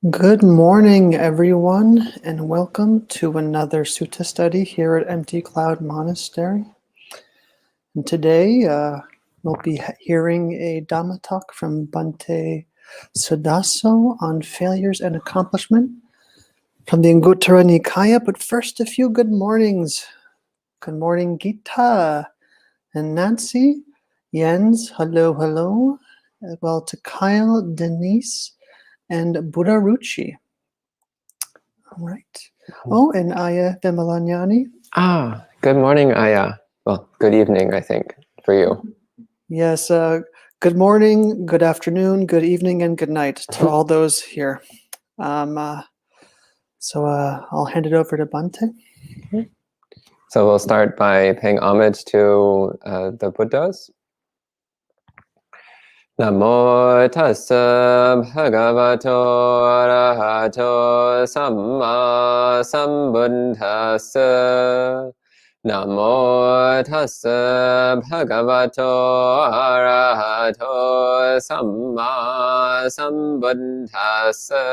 Good morning, everyone, and welcome to another Sutta study here at Empty Cloud Monastery. And today we'll be hearing a Dhamma talk from Bhante Suddhaso on failures and accomplishment from the Anguttara Nikaya. But first, a few good mornings. Good morning, Gita and Nancy, Jens, hello, as well to Kyle, Denise, and Buddharuchi. All right. Oh, and Aya Vimalanyani. Good morning, Aya. Well, good evening, I think, for you. Yes, good morning, good afternoon, good evening, and good night to all those here. So I'll hand it over to Bhante. So we'll start by paying homage to the Buddhas. Namo tassa bhagavato arahato samma sambuddhassa. Namo tassa bhagavato arahato samma sambuddhassa.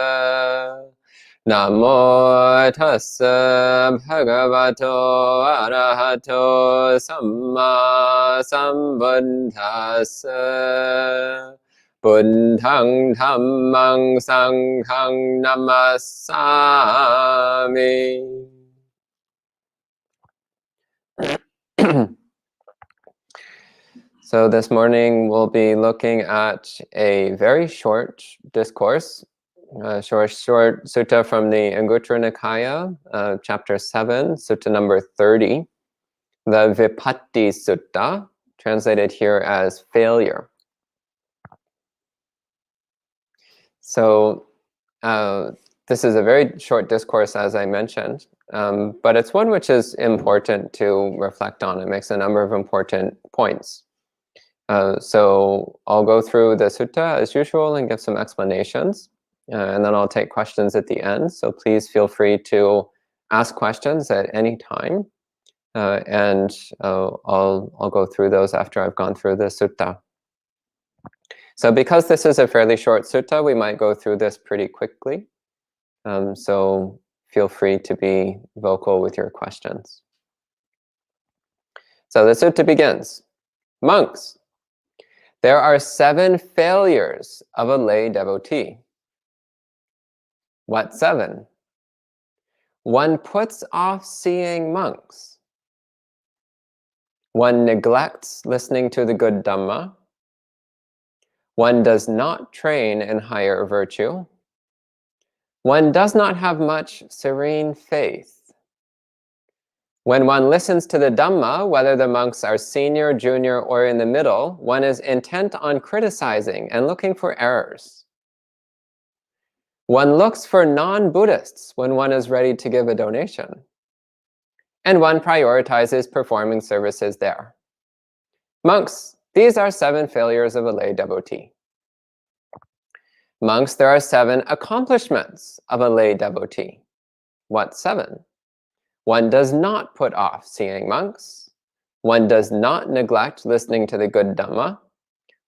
Namo tassa bhagavato arahato samma sambuddhassa. Buddhang dhammang sanghang namassami. So this morning we'll be looking at a very short discourse, short sutta from the Anguttara Nikaya, chapter 7, sutta number 30, the Vipatti Sutta, translated here as failure. So this is a very short discourse, as I mentioned, but it's one which is important to reflect on. It makes a number of important points. So I'll go through the sutta as usual and give some explanations, and then I'll take questions at the end. So please feel free to ask questions at any time, and I'll go through those after I've gone through the sutta. So because this is a fairly short sutta, we might go through this pretty quickly. So feel free to be vocal with your questions. So the sutta begins. Monks, there are 7 failures of a lay devotee. What 7? One puts off seeing monks. One neglects listening to the good Dhamma. One does not train in higher virtue. One does not have much serene faith. When one listens to the Dhamma, whether the monks are senior, junior, or in the middle, one is intent on criticizing and looking for errors. One looks for non-Buddhists when one is ready to give a donation. And one prioritizes performing services there. Monks, these are 7 failures of a lay devotee. Monks, there are 7 accomplishments of a lay devotee. What 7? One does not put off seeing monks. One does not neglect listening to the good Dhamma.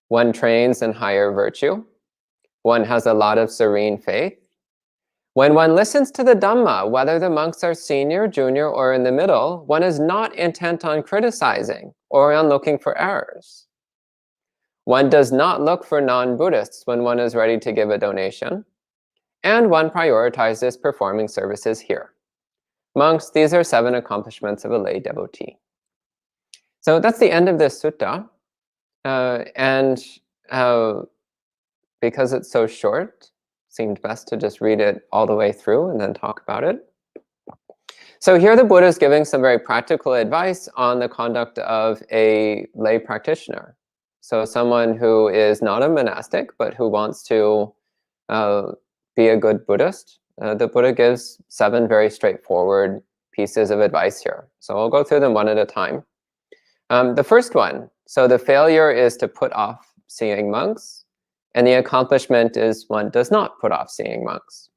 One trains in higher virtue. One has a lot of serene faith. When one listens to the Dhamma, whether the monks are senior, junior, or in the middle, one is not intent on criticizing or on looking for errors. One does not look for non-Buddhists when one is ready to give a donation. And one prioritizes performing services here. Monks, these are 7 accomplishments of a lay devotee. So that's the end of this sutta. Because it's so short, it seemed best to just read it all the way through and then talk about it. So here the Buddha is giving some very practical advice on the conduct of a lay practitioner. So someone who is not a monastic, but who wants to be a good Buddhist. The Buddha gives 7 very straightforward pieces of advice here. So I'll go through them one at a time. The first one, so the failure is to put off seeing monks, and the accomplishment is one does not put off seeing monks.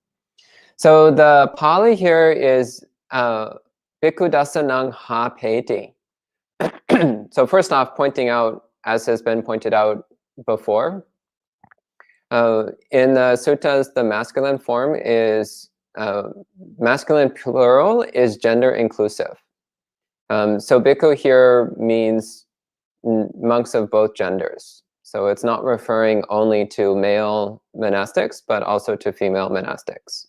So the Pali here is Bhikkhu dasanang ha peti. So first off, pointing out, as has been pointed out before, In the suttas, the masculine form is masculine plural is gender inclusive. So bhikkhu here means monks of both genders. So it's not referring only to male monastics, but also to female monastics.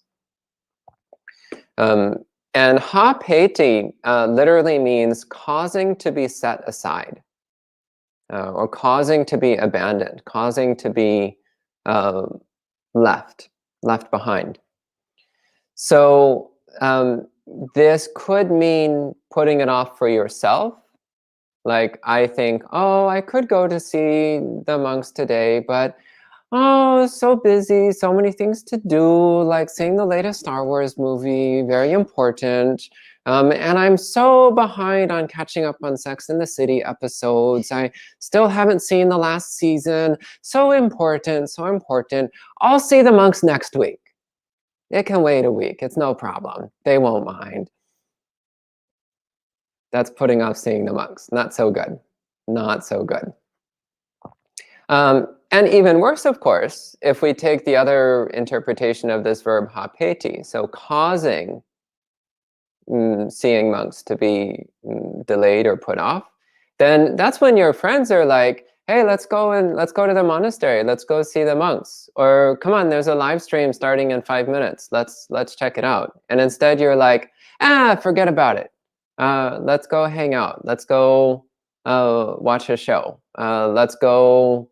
And hapeti literally means causing to be set aside, or causing to be abandoned, causing to be left behind. So this could mean putting it off for yourself. Like, I think, oh, I could go to see the monks today, but oh, so busy, so many things to do, like seeing the latest Star Wars movie, very important. And I'm so behind on catching up on Sex and the City episodes. I still haven't seen the last season. So important, so important. I'll see the monks next week. It can wait a week. It's no problem. They won't mind. That's putting off seeing the monks. Not so good. Not so good. And even worse, of course, if we take the other interpretation of this verb hapeti, so causing seeing monks to be delayed or put off, then that's when your friends are like, hey, let's go to the monastery. Let's go see the monks. Or come on, there's a live stream starting in 5 minutes. Let's check it out. And instead you're like, forget about it. Let's go hang out. Let's go watch a show. Let's go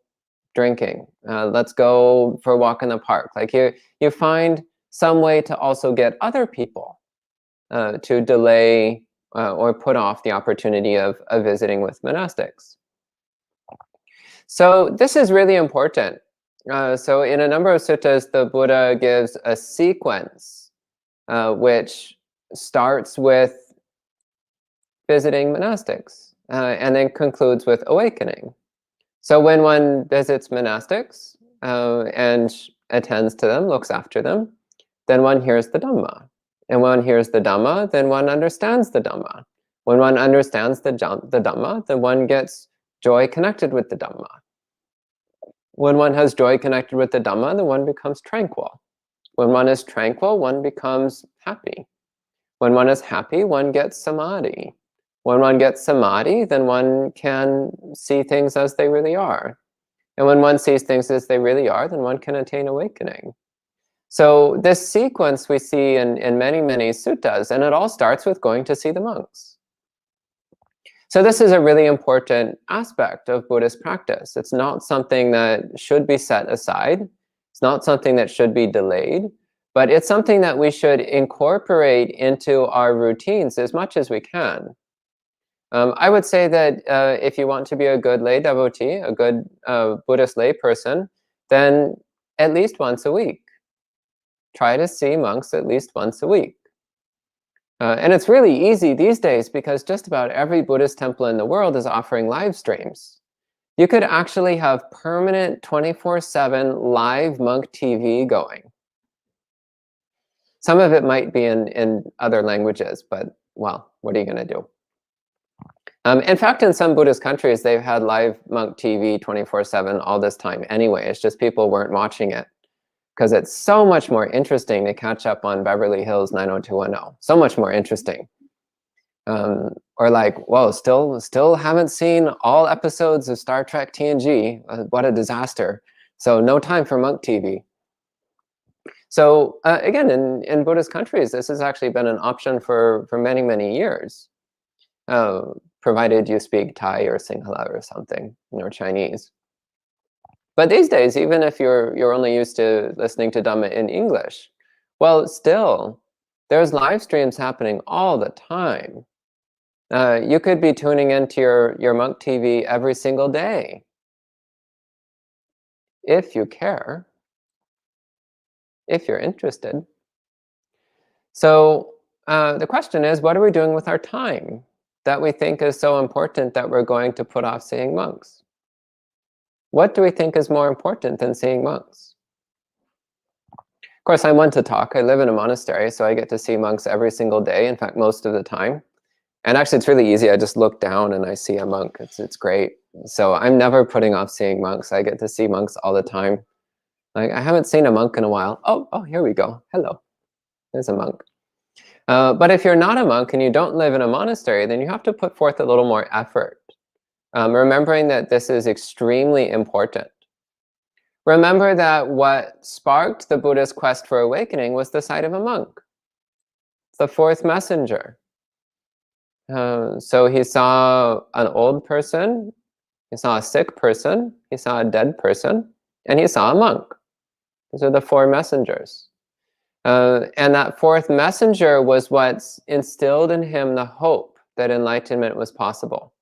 drinking. Let's go for a walk in the park. Like you find some way to also get other people to delay or put off the opportunity of visiting with monastics. So this is really important. So in a number of suttas, the Buddha gives a sequence which starts with visiting monastics and then concludes with awakening. So when one visits monastics and attends to them, looks after them, then one hears the Dhamma. And when one hears the Dhamma, then one understands the Dhamma. When one understands the Dhamma, then one gets joy connected with the Dhamma. When one has joy connected with the Dhamma, then one becomes tranquil. When one is tranquil, one becomes happy. When one is happy, one gets samadhi. When one gets samadhi, then one can see things as they really are. And when one sees things as they really are, then one can attain awakening. So this sequence we see in many, many suttas, and it all starts with going to see the monks. So this is a really important aspect of Buddhist practice. It's not something that should be set aside. It's not something that should be delayed, but it's something that we should incorporate into our routines as much as we can. I would say that if you want to be a good lay devotee, a good Buddhist lay person, then at least once a week. Try to see monks at least once a week. And it's really easy these days because just about every Buddhist temple in the world is offering live streams. You could actually have permanent 24/7 live monk TV going. Some of it might be in other languages, but well, what are you going to do? In fact, in some Buddhist countries, they've had live monk TV 24/7 all this time anyway. It's just people weren't watching it because it's so much more interesting to catch up on Beverly Hills 90210. So much more interesting. Or like, whoa, still haven't seen all episodes of Star Trek TNG. What a disaster. So no time for monk TV. So again, in Buddhist countries, this has actually been an option for many, many years. Provided you speak Thai or Sinhala or something, or Chinese. But these days, even if you're only used to listening to Dhamma in English, well, still, there's live streams happening all the time. You could be tuning into your monk TV every single day, if you care, if you're interested. So the question is, what are we doing with our time that we think is so important that we're going to put off seeing monks? What do we think is more important than seeing monks? Of course, I'm one to talk. I live in a monastery, so I get to see monks every single day, in fact, most of the time. And actually, it's really easy. I just look down and I see a monk. It's great. So I'm never putting off seeing monks. I get to see monks all the time. Like, I haven't seen a monk in a while. Oh, here we go. Hello, there's a monk. But if you're not a monk and you don't live in a monastery, then you have to put forth a little more effort, remembering that this is extremely important. Remember that what sparked the Buddha's quest for awakening was the sight of a monk, the fourth messenger. So he saw an old person, he saw a sick person, he saw a dead person, and he saw a monk. Those are the four messengers. And that fourth messenger was what instilled in him the hope that enlightenment was possible.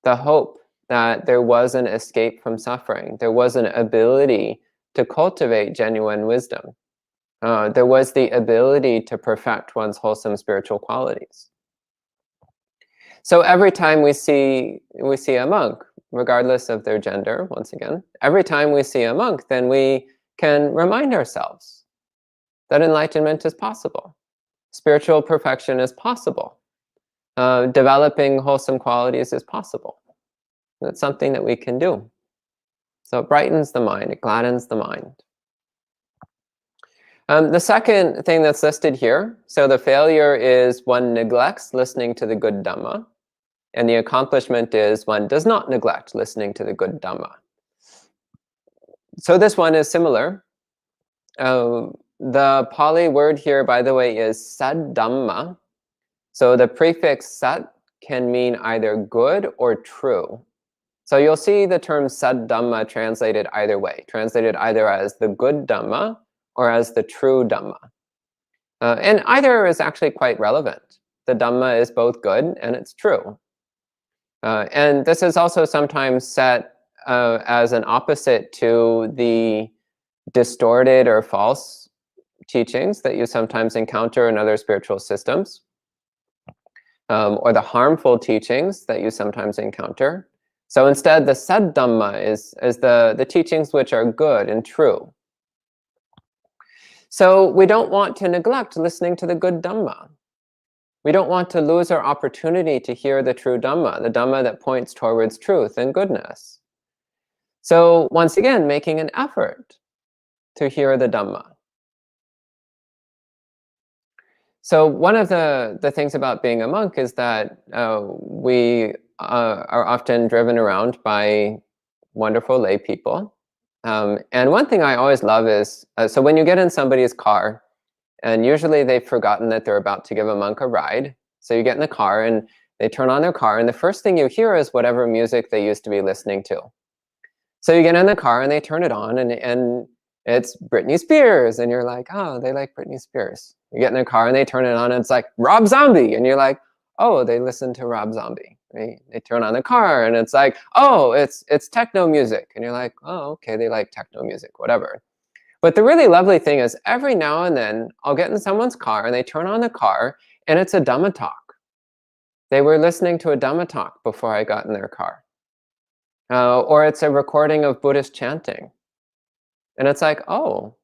The hope that there was an escape from suffering. There was an ability to cultivate genuine wisdom. There was the ability to perfect one's wholesome spiritual qualities. So every time we see a monk, regardless of their gender, once again, every time we see a monk, then we can remind ourselves that enlightenment is possible. Spiritual perfection is possible. Developing wholesome qualities is possible. It's something that we can do. So it brightens the mind, it gladdens the mind. The second thing that's listed here, so the failure is one neglects listening to the good Dhamma, and the accomplishment is one does not neglect listening to the good Dhamma. So this one is similar. The Pali word here, by the way, is saddhamma. So the prefix sat can mean either good or true. So you'll see the term saddhamma translated either way, translated either as the good Dhamma or as the true Dhamma. And either is actually quite relevant. The Dhamma is both good and it's true. And this is also sometimes set as an opposite to the distorted or false teachings that you sometimes encounter in other spiritual systems, or the harmful teachings that you sometimes encounter. So instead, the saddhamma is the teachings which are good and true. So we don't want to neglect listening to the good Dhamma. We don't want to lose our opportunity to hear the true Dhamma, the Dhamma that points towards truth and goodness. So once again, making an effort to hear the Dhamma. So one of the things about being a monk is that we are often driven around by wonderful lay people. And one thing I always love is, so when you get in somebody's car, and usually they've forgotten that they're about to give a monk a ride. So you get in the car and they turn on their car and the first thing you hear is whatever music they used to be listening to. So you get in the car and they turn it on and it's Britney Spears and you're like, oh, they like Britney Spears. You get in the car and they turn it on and it's like Rob Zombie and you're like, oh, they listen to Rob Zombie. Right? They turn on the car and it's like, oh, it's techno music. And you're like, oh, okay, they like techno music, whatever. But the really lovely thing is every now and then I'll get in someone's car and they turn on the car and it's a Dhamma talk. They were listening to a Dhamma talk before I got in their car. Or it's a recording of Buddhist chanting. And it's like, oh,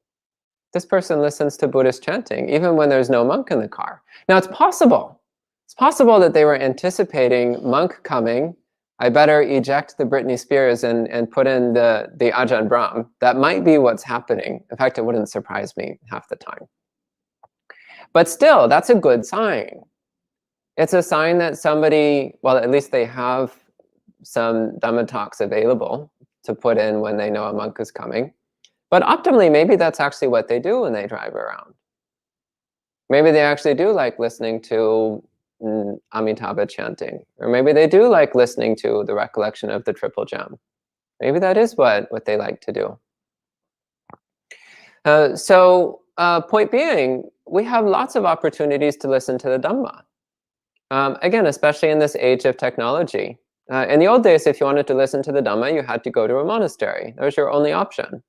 this person listens to Buddhist chanting even when there's no monk in the car. Now it's possible. It's possible that they were anticipating monk coming. I better eject the Britney Spears and put in the Ajahn Brahm. That might be what's happening. In fact, it wouldn't surprise me half the time. But still, that's a good sign. It's a sign that somebody, well, at least they have some Dhamma talks available to put in when they know a monk is coming. But optimally, maybe that's actually what they do when they drive around. Maybe they actually do like listening to Amitabha chanting, or maybe they do like listening to the recollection of the Triple Gem. Maybe that is what they like to do. Point being, we have lots of opportunities to listen to the Dhamma. Again, especially in this age of technology. In the old days, if you wanted to listen to the Dhamma, you had to go to a monastery. That was your only option.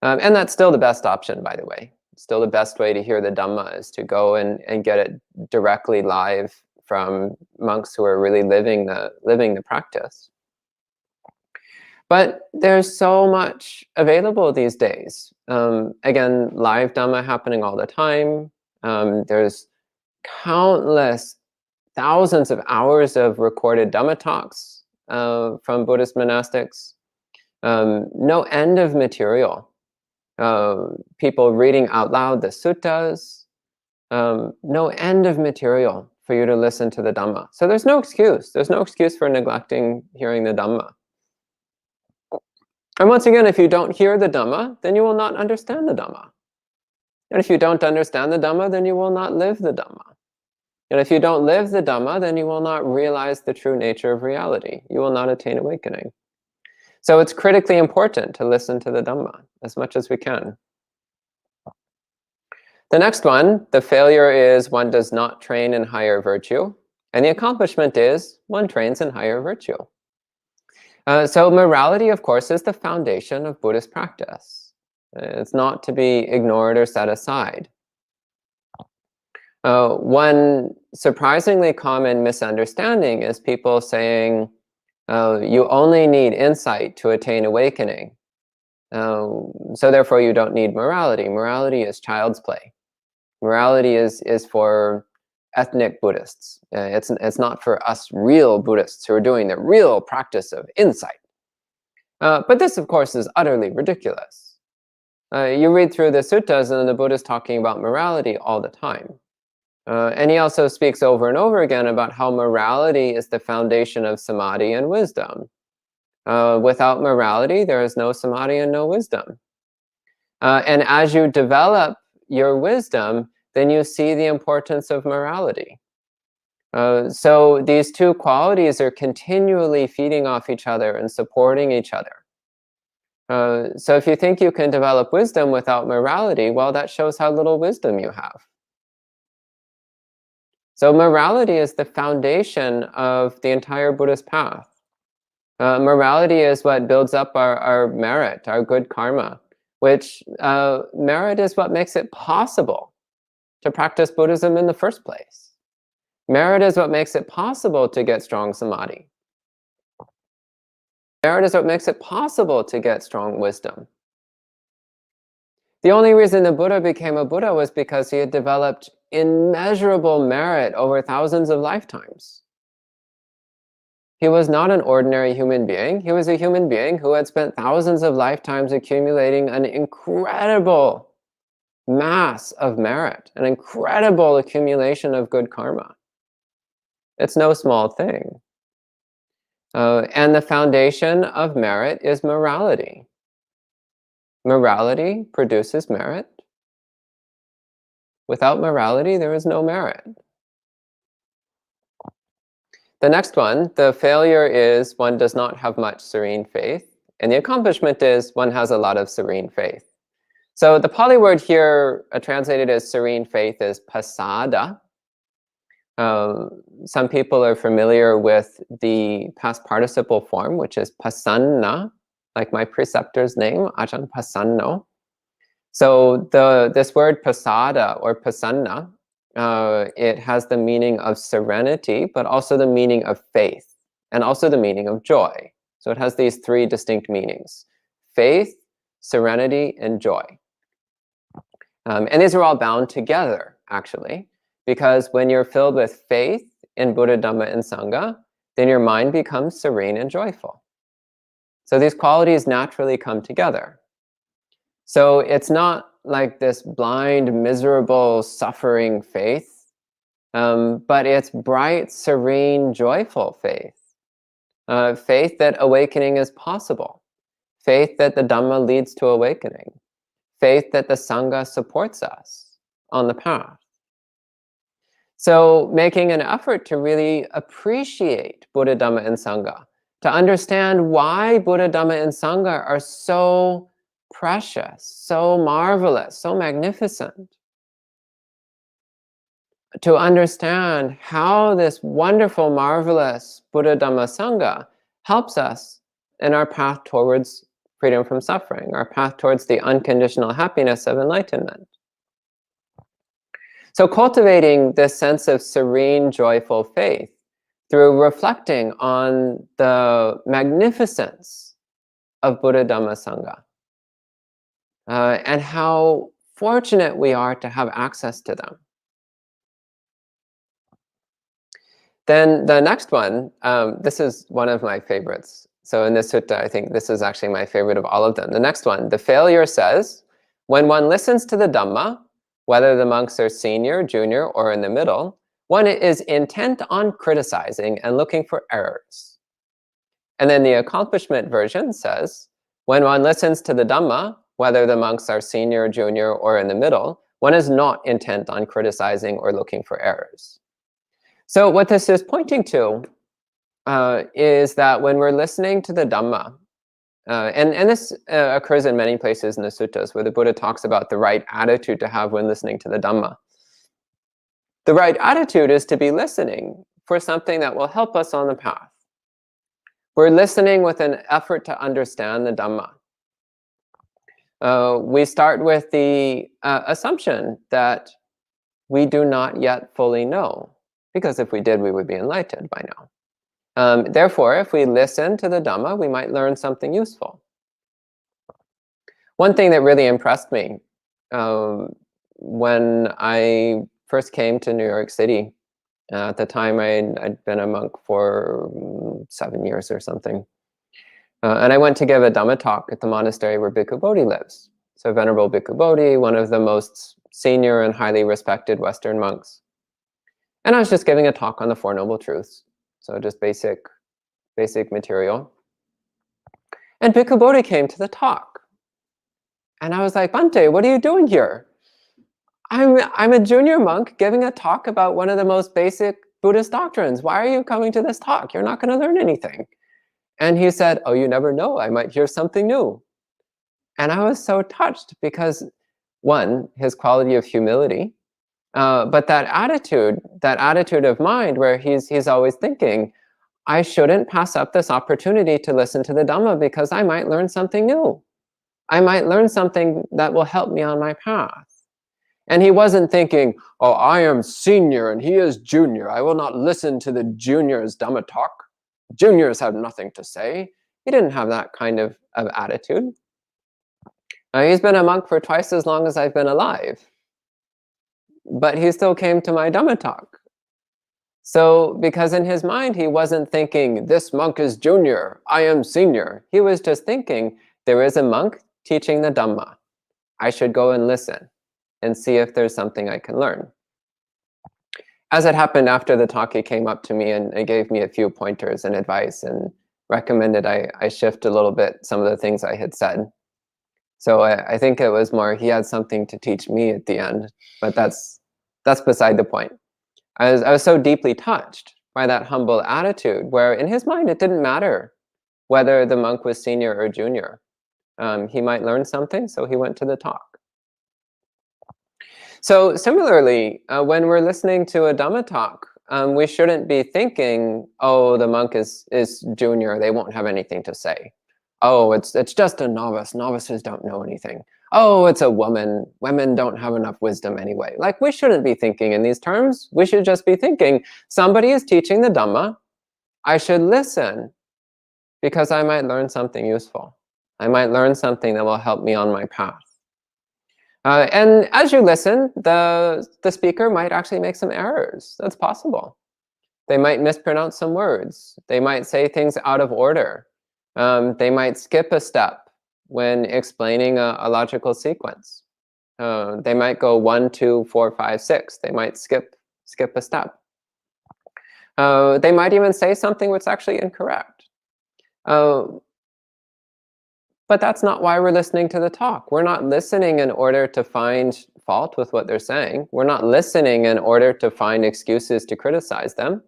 And that's still the best option, by the way. Still the best way to hear the Dhamma is to go and get it directly live from monks who are really living the practice. But there's so much available these days. Again, live Dhamma happening all the time. There's countless thousands of hours of recorded Dhamma talks from Buddhist monastics. No end of material. people reading out loud the suttas, no end of material for you to listen to the Dhamma. So there's no excuse. There's no excuse for neglecting hearing the Dhamma. And once again, if you don't hear the Dhamma, then you will not understand the Dhamma. And if you don't understand the Dhamma, then you will not live the Dhamma. And if you don't live the Dhamma, then you will not realize the true nature of reality. You will not attain awakening. So it's critically important to listen to the Dhamma as much as we can. The next one, the failure is one does not train in higher virtue. And the accomplishment is one trains in higher virtue. So morality, of course, is the foundation of Buddhist practice. It's not to be ignored or set aside. One surprisingly common misunderstanding is people saying, you only need insight to attain awakening. So therefore you don't need morality. Morality is child's play. Morality is for ethnic Buddhists. It's not for us real Buddhists who are doing the real practice of insight. But this, of course, is utterly ridiculous. You read through the suttas and the Buddha is talking about morality all the time. And he also speaks over and over again about how morality is the foundation of samadhi and wisdom. Without morality, there is no samadhi and no wisdom. And as you develop your wisdom, then you see the importance of morality. So these two qualities are continually feeding off each other and supporting each other. So if you think you can develop wisdom without morality, well, that shows how little wisdom you have. So morality is the foundation of the entire Buddhist path. Morality is what builds up our merit, our good karma, which merit is what makes it possible to practice Buddhism in the first place. Merit is what makes it possible to get strong samadhi. Merit is what makes it possible to get strong wisdom. The only reason the Buddha became a Buddha was because he had developed immeasurable merit over thousands of lifetimes. He was not an ordinary human being. He was a human being who had spent thousands of lifetimes accumulating an incredible mass of merit, an incredible accumulation of good karma. It's no small thing. And the foundation of merit is morality. Morality produces merit. Without morality, there is no merit. The next one, the failure is one does not have much serene faith, and the accomplishment is one has a lot of serene faith. So the Pali word here translated as serene faith is pasada. Some people are familiar with the past participle form, which is pasanna, like my preceptor's name, Ajahn Pasanno. So this word pasada or pasanna, it has the meaning of serenity, but also the meaning of faith, and also the meaning of joy. So it has these three distinct meanings: faith, serenity, and joy. And these are all bound together, actually, because when you're filled with faith in Buddha, Dhamma, and Sangha, then your mind becomes serene and joyful. So these qualities naturally come together. So it's not like this blind, miserable, suffering faith, but it's bright, serene, joyful faith. Faith that awakening is possible. Faith that the Dhamma leads to awakening. Faith that the Sangha supports us on the path. So making an effort to really appreciate Buddha, Dhamma, and Sangha, to understand why Buddha, Dhamma, and Sangha are so precious, so marvelous, so magnificent. To understand how this wonderful, marvelous Buddha, Dhamma, Sangha helps us in our path towards freedom from suffering, our path towards the unconditional happiness of enlightenment. So cultivating this sense of serene, joyful faith through reflecting on the magnificence of Buddha, Dhamma, Sangha, and how fortunate we are to have access to them. Then the next one, this is one of my favorites. So in this sutta, I think this is actually my favorite of all of them. The next one, the failure says, when one listens to the Dhamma, whether the monks are senior, junior, or in the middle, one is intent on criticizing and looking for errors. And then the accomplishment version says, when one listens to the Dhamma, whether the monks are senior, junior, or in the middle, one is not intent on criticizing or looking for errors. So what this is pointing to is that when we're listening to the Dhamma, and this occurs in many places in the suttas where the Buddha talks about the right attitude to have when listening to the Dhamma. The right attitude is to be listening for something that will help us on the path. We're listening with an effort to understand the Dhamma. We start with the assumption that we do not yet fully know, because if we did, we would be enlightened by now. Therefore, if we listen to the Dhamma, we might learn something useful. One thing that really impressed me when I first came to New York City, at the time I'd been a monk for 7 years or something. And I went to give a Dhamma talk at the monastery where Bhikkhu Bodhi lives. So Venerable Bhikkhu Bodhi, one of the most senior and highly respected Western monks. And I was just giving a talk on the Four Noble Truths. So just basic material. And Bhikkhu Bodhi came to the talk. And I was like, Bhante, what are you doing here? I'm a junior monk giving a talk about one of the most basic Buddhist doctrines. Why are you coming to this talk? You're not going to learn anything. And he said, oh, you never know. I might hear something new. And I was so touched because, one, his quality of humility, but that attitude of mind where he's always thinking, I shouldn't pass up this opportunity to listen to the Dhamma because I might learn something new. I might learn something that will help me on my path. And he wasn't thinking, oh, I am senior and he is junior. I will not listen to the junior's Dhamma talk. Juniors have nothing to say. He didn't have that kind of attitude. He's been a monk for twice as long as I've been alive. But he still came to my Dhamma talk. So, because in his mind, he wasn't thinking, this monk is junior, I am senior. He was just thinking, there is a monk teaching the Dhamma. I should go and listen and see if there's something I can learn. As it happened after the talk, he came up to me and gave me a few pointers and advice and recommended I shift a little bit some of the things I had said. So I think it was more he had something to teach me at the end, but that's beside the point. I was so deeply touched by that humble attitude where in his mind it didn't matter whether the monk was senior or junior. He might learn something, so he went to the talk. So similarly, when we're listening to a Dhamma talk, we shouldn't be thinking, oh, the monk is junior, they won't have anything to say. Oh, it's just a novice, novices don't know anything. Oh, it's a woman, women don't have enough wisdom anyway. Like, we shouldn't be thinking in these terms. We should just be thinking, somebody is teaching the Dhamma, I should listen because I might learn something useful. I might learn something that will help me on my path. And as you listen, the speaker might actually make some errors. That's possible. They might mispronounce some words. They might say things out of order. They might skip a step when explaining a logical sequence. They might go 1, 2, 4, 5, 6. They might skip a step. They might even say something that's actually incorrect. But that's not why we're listening to the talk. We're not listening in order to find fault with what they're saying. We're not listening in order to find excuses to criticize them.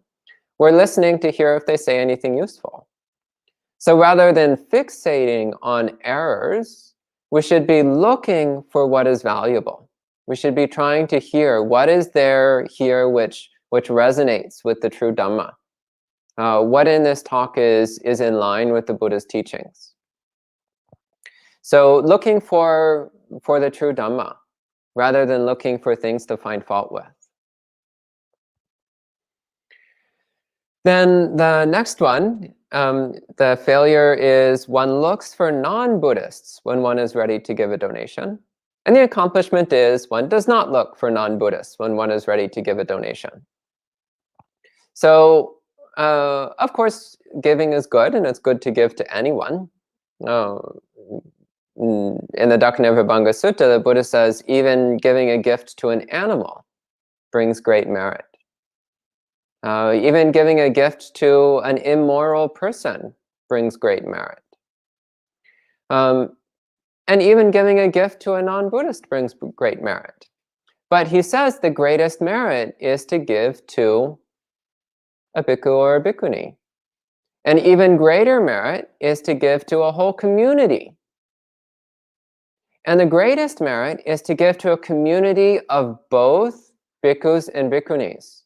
We're listening to hear if they say anything useful. So rather than fixating on errors, we should be looking for what is valuable. We should be trying to hear what is there here which resonates with the true Dhamma. What in this talk is in line with the Buddha's teachings. So looking for the true Dhamma, rather than looking for things to find fault with. Then the next one, the failure is one looks for non-Buddhists when one is ready to give a donation. And the accomplishment is one does not look for non-Buddhists when one is ready to give a donation. So, of course, giving is good, and it's good to give to anyone. in the Dakkanivabanga Sutta, the Buddha says even giving a gift to an animal brings great merit. Even giving a gift to an immoral person brings great merit. And even giving a gift to a non-Buddhist brings great merit. But he says the greatest merit is to give to a bhikkhu or a bhikkhuni. An even greater merit is to give to a whole community. And the greatest merit is to give to a community of both bhikkhus and bhikkhunis.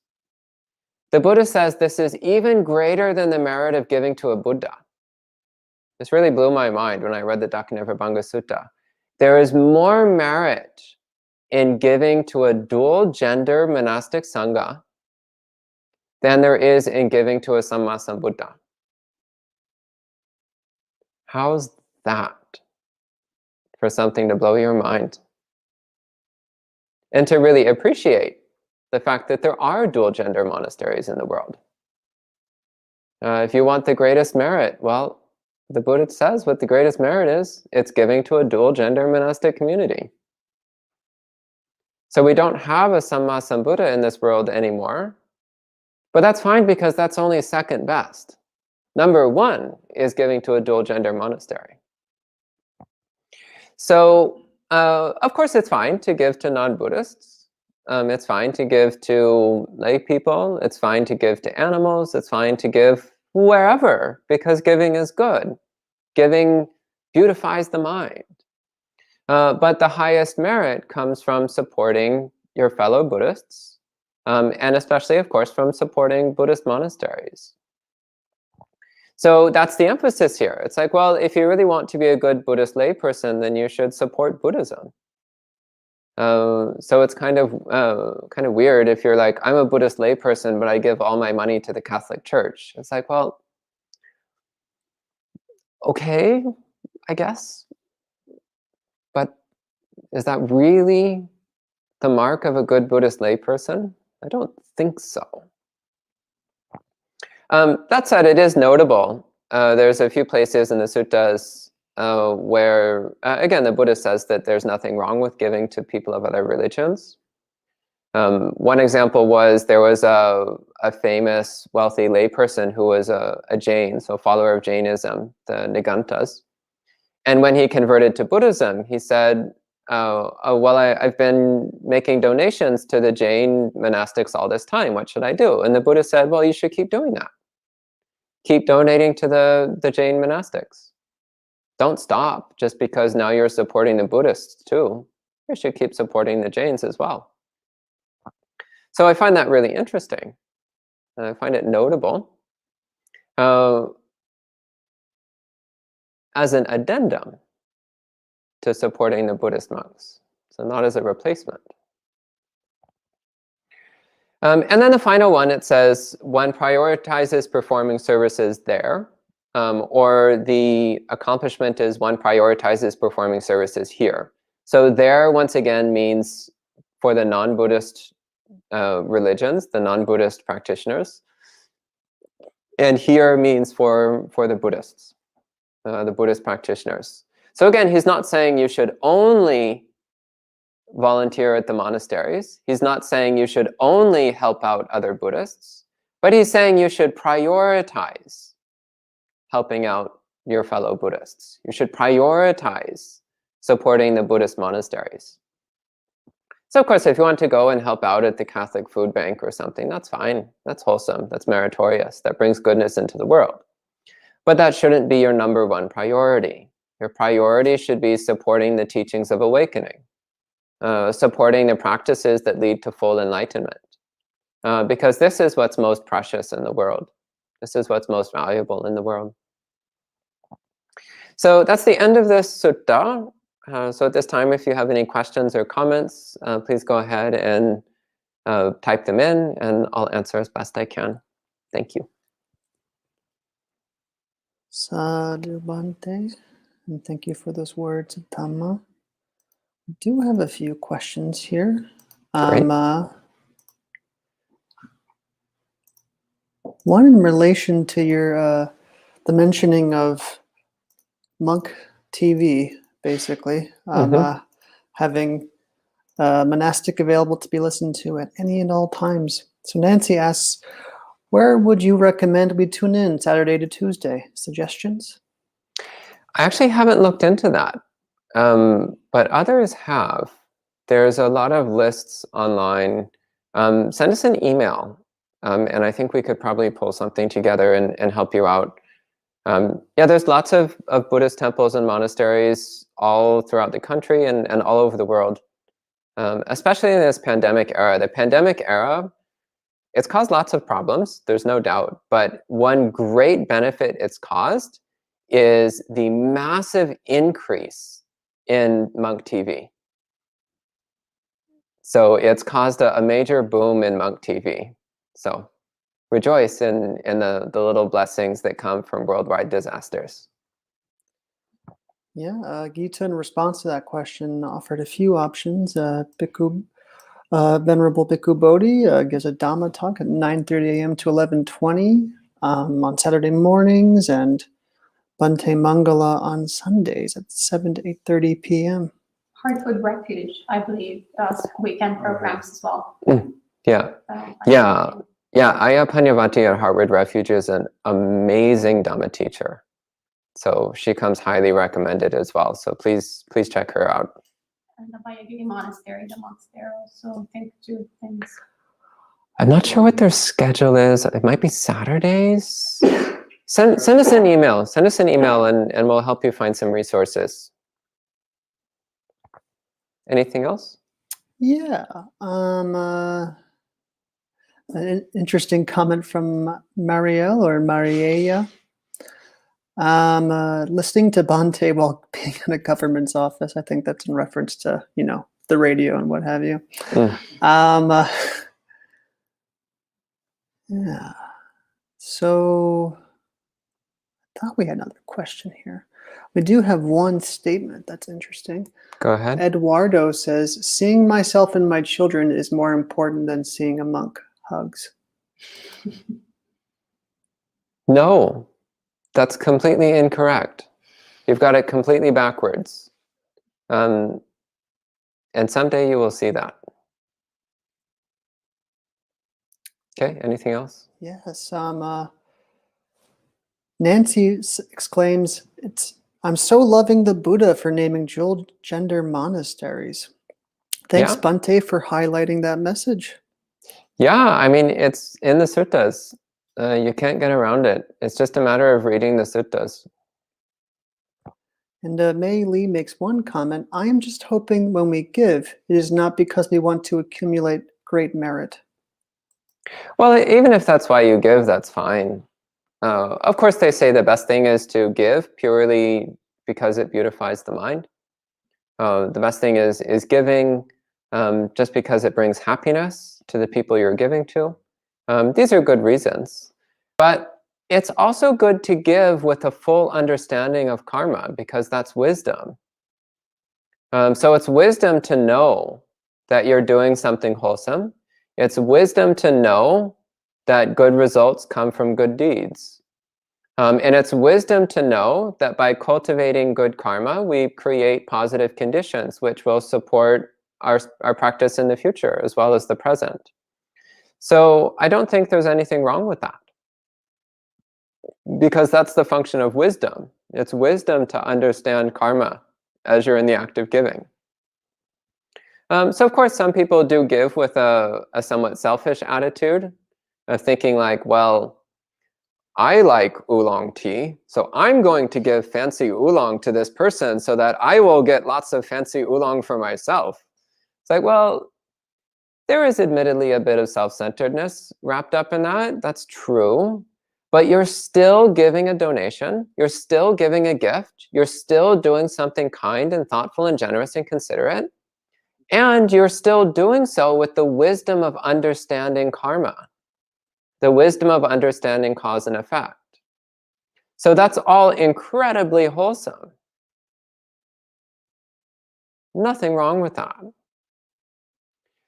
The Buddha says this is even greater than the merit of giving to a Buddha. This really blew my mind when I read the Dakkanivabanga Sutta. There is more merit in giving to a dual gender monastic sangha than there is in giving to a Sammasambuddha. How's that for something to blow your mind? And to really appreciate the fact that there are dual gender monasteries in the world. If you want the greatest merit, well, the Buddha says what the greatest merit is. It's giving to a dual gender monastic community. So we don't have a Sammasambuddha in this world anymore. But that's fine because that's only second best. Number one is giving to a dual gender monastery. So, of course, it's fine to give to non-Buddhists. It's fine to give to lay people. It's fine to give to animals. It's fine to give wherever, because giving is good. Giving beautifies the mind. But the highest merit comes from supporting your fellow Buddhists, and especially, of course, from supporting Buddhist monasteries. So that's the emphasis here. It's like, well, if you really want to be a good Buddhist layperson, then you should support Buddhism. So it's kind of weird if you're like, I'm a Buddhist layperson, but I give all my money to the Catholic Church. It's like, well, okay, I guess. But is that really the mark of a good Buddhist layperson? I don't think so. That said, it is notable. There's a few places in the suttas where, again, the Buddha says that there's nothing wrong with giving to people of other religions. One example was there was a famous wealthy layperson who was a Jain, so follower of Jainism, the Nigantas. And when he converted to Buddhism, he said, well, I've been making donations to the Jain monastics all this time. What should I do? And the Buddha said, well, you should keep doing that. Keep donating to the Jain monastics. Don't stop just because now you're supporting the Buddhists too. You should keep supporting the Jains as well. So I find that really interesting. I find it notable as an addendum to supporting the Buddhist monks. So not as a replacement. And then the final one, it says, one prioritizes performing services there, or the accomplishment is one prioritizes performing services here. So there, once again, means for the non-Buddhist religions, the non-Buddhist practitioners. And here means for the Buddhists, the Buddhist practitioners. So again, he's not saying you should only volunteer at the monasteries. He's not saying you should only help out other Buddhists, but he's saying you should prioritize helping out your fellow Buddhists. You should prioritize supporting the Buddhist monasteries. So of course, if you want to go and help out at the Catholic food bank or something, that's fine. That's wholesome. That's meritorious. That brings goodness into the world. But that shouldn't be your number one priority. Your priority should be supporting the teachings of awakening. Supporting the practices that lead to full enlightenment. Because this is what's most precious in the world. This is what's most valuable in the world. So that's the end of this sutta. So at this time, if you have any questions or comments, please go ahead and type them in, and I'll answer as best I can. Thank you. Sadhu Bhante, and thank you for those words of Dhamma. I do have a few questions here. Great. One in relation to your the mentioning of monk TV basically. Mhm. Having monastic available to be listened to at any and all times. So Nancy asks, where would you recommend we tune in Saturday to Tuesday? Suggestions? I actually haven't looked into that, but others have. There's a lot of lists online. Send us an email, and I think we could probably pull something together and help you out. Yeah, there's lots of Buddhist temples and monasteries all throughout the country and all over the world, especially in this pandemic era. The pandemic era, it's caused lots of problems, there's no doubt, but one great benefit it's caused is the massive increase in monk TV. So it's caused a major boom in monk TV. So rejoice in the little blessings that come from worldwide disasters. Yeah, Gita, in response to that question, offered a few options. Venerable Bhikkhu Bodhi gives a Dhamma talk at 9:30 a.m. to 11:20 on Saturday mornings, and Bhante Mangala on Sundays at 7 to 8:30 p.m. Heartwood Refuge, I believe, does weekend programs as well. Yeah. Aya Panyavati at Harvard Refuge is an amazing Dhamma teacher. So she comes highly recommended as well. So please check her out. And the Bayagiri Monastery, the monks there also think do things. I'm not sure what their schedule is. It might be Saturdays. Send us an email. Send us an email and we'll help you find some resources. Anything else? Yeah. An interesting comment from Marielle or Mariella. Listening to Bhante while being in a government's office. I think that's in reference to, the radio and what have you. Yeah. So I thought we had another question here. We do have one statement that's interesting. Go ahead. Eduardo says, seeing myself and my children is more important than seeing a monk. Hugs. No, that's completely incorrect. You've got it completely backwards. And someday you will see that. Okay, anything else? Yes. Nancy exclaims, I'm so loving the Buddha for naming dual gender monasteries. Thanks, Bhante, for highlighting that message. Yeah, I mean, it's in the suttas. You can't get around it. It's just a matter of reading the suttas. And Mei Lee makes one comment. I am just hoping when we give, it is not because we want to accumulate great merit. Well, even if that's why you give, that's fine. Of course, they say the best thing is to give purely because it beautifies the mind. The best thing is giving just because it brings happiness to the people you're giving to. These are good reasons. But it's also good to give with a full understanding of karma, because that's wisdom. So it's wisdom to know that you're doing something wholesome. It's wisdom to know that good results come from good deeds. And it's wisdom to know that by cultivating good karma, we create positive conditions which will support our practice in the future as well as the present. So I don't think there's anything wrong with that, because that's the function of wisdom. It's wisdom to understand karma as you're in the act of giving. So of course, some people do give with a somewhat selfish attitude of thinking like, well, I like oolong tea, so I'm going to give fancy oolong to this person so that I will get lots of fancy oolong for myself. It's like, well, there is admittedly a bit of self-centeredness wrapped up in that. That's true. But you're still giving a donation. You're still giving a gift. You're still doing something kind and thoughtful and generous and considerate. And you're still doing so with the wisdom of understanding karma, the wisdom of understanding cause and effect. So that's all incredibly wholesome. Nothing wrong with that.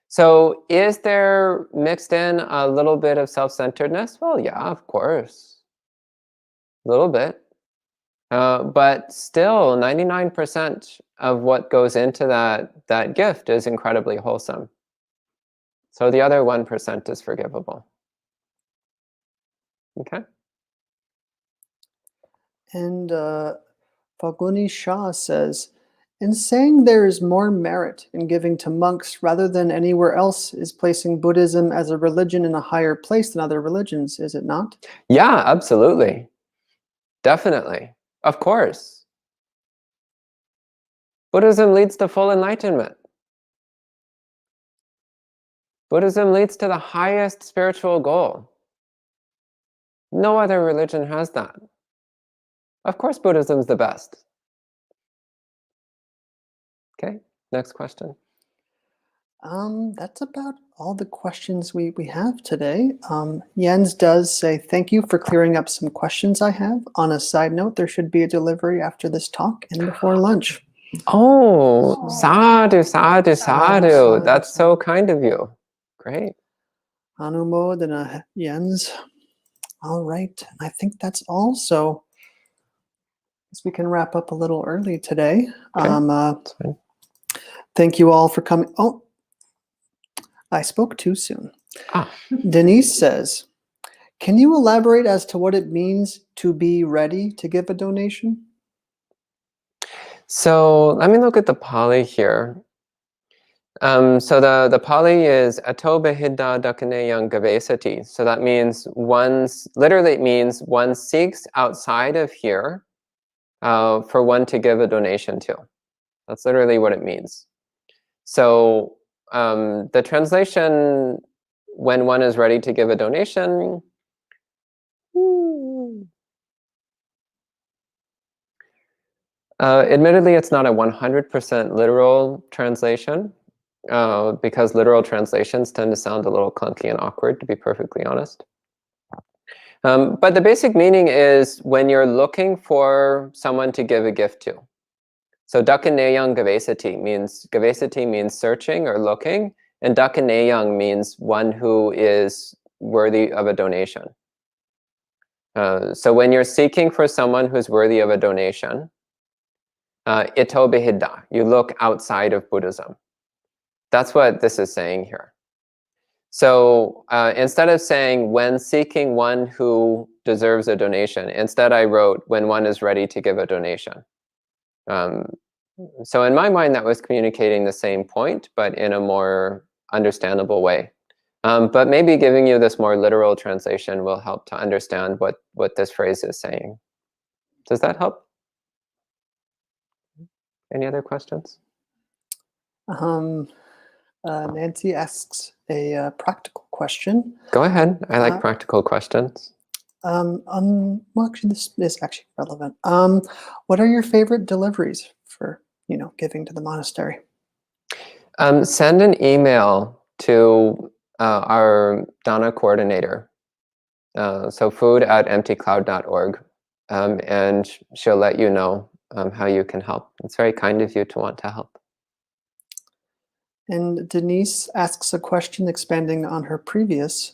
So is there mixed in a little bit of self-centeredness? Well, yeah, of course. A little bit. But still, 99% of what goes into that gift is incredibly wholesome. So the other 1% is forgivable. Okay? And Falguni Shah says, in saying there is more merit in giving to monks rather than anywhere else is placing Buddhism as a religion in a higher place than other religions, is it not? Yeah, absolutely. Definitely. Of course. Buddhism leads to full enlightenment. Buddhism leads to the highest spiritual goal. No other religion has that. Of course, Buddhism's the best. Okay, next question. That's about all the questions we have today. Jens does say, thank you for clearing up some questions I have. On a side note, there should be a delivery after this talk and before lunch. Oh, sadhu, sadhu, sadhu. sadhu, That's so kind of you. Great. Anumodana, Jens. All right, I think that's all. So I guess we can wrap up a little early today. Okay, that's fine. Thank you all for coming. Oh, I spoke too soon. Denise says, can you elaborate as to what it means to be ready to give a donation? So let me look at the Pali here. So the Pali is ato behidda dakaneyang gavesati. So that means literally it means one seeks outside of here for one to give a donation to. That's literally what it means. So the translation, when one is ready to give a donation, admittedly, it's not a 100% literal translation because literal translations tend to sound a little clunky and awkward, to be perfectly honest. But the basic meaning is when you're looking for someone to give a gift to. So dakaneyang gavesati means searching or looking, and dakaneyang means one who is worthy of a donation. So when you're seeking for someone who's worthy of a donation, ito behidda, you look outside of Buddhism. That's what this is saying here. So instead of saying when seeking one who deserves a donation, instead I wrote when one is ready to give a donation. So in my mind, that was communicating the same point, but in a more understandable way. But maybe giving you this more literal translation will help to understand what this phrase is saying. Does that help? Any other questions? Nancy asks a practical question. Go ahead. I like practical questions. Well, actually, this is actually relevant. What are your favorite deliveries for, giving to the monastery? Send an email to our Dana coordinator. So food@emptycloud.org, and she'll let you know how you can help. It's very kind of you to want to help. And Denise asks a question expanding on her previous.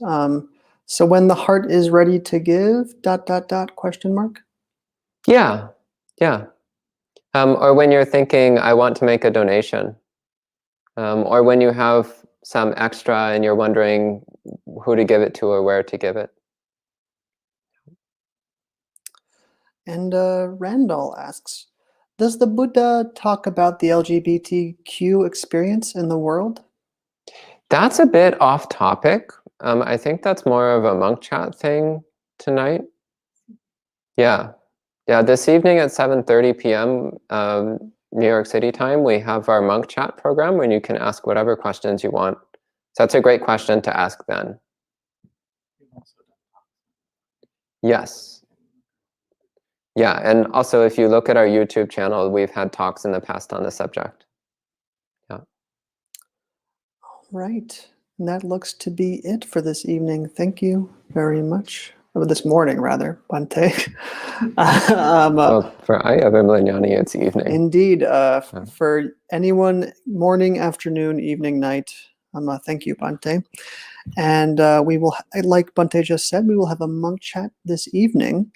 So when the heart is ready to give, ... Yeah. Or when you're thinking, I want to make a donation. Or when you have some extra and you're wondering who to give it to or where to give it. And Randall asks, does the Buddha talk about the LGBTQ experience in the world? That's a bit off topic. I think that's more of a monk chat thing tonight. Yeah, this evening at 7:30 p.m. New York City time, we have our monk chat program when you can ask whatever questions you want. So that's a great question to ask then. Yes. Yeah, and also if you look at our YouTube channel, we've had talks in the past on the subject. Yeah. All right. And that looks to be it for this evening. Thank you very much. Or this morning, rather, Bhante. Well, for Ayavimlanyani, it's evening. Indeed. For anyone, morning, afternoon, evening, night, thank you, Bhante. And we will, like Bhante just said, we will have a monk chat this evening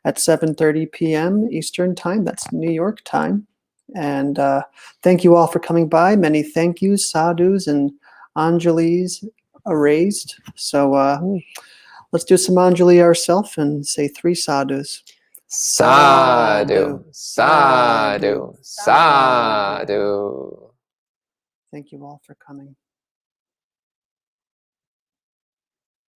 at 7:30 p.m. Eastern Time. That's New York time. And thank you all for coming by. Many thank yous, sadhus, and anjalis raised. So let's do some anjali ourselves and say 3 sadhus. Sadhu, sadhu, sadhu. Thank you all for coming.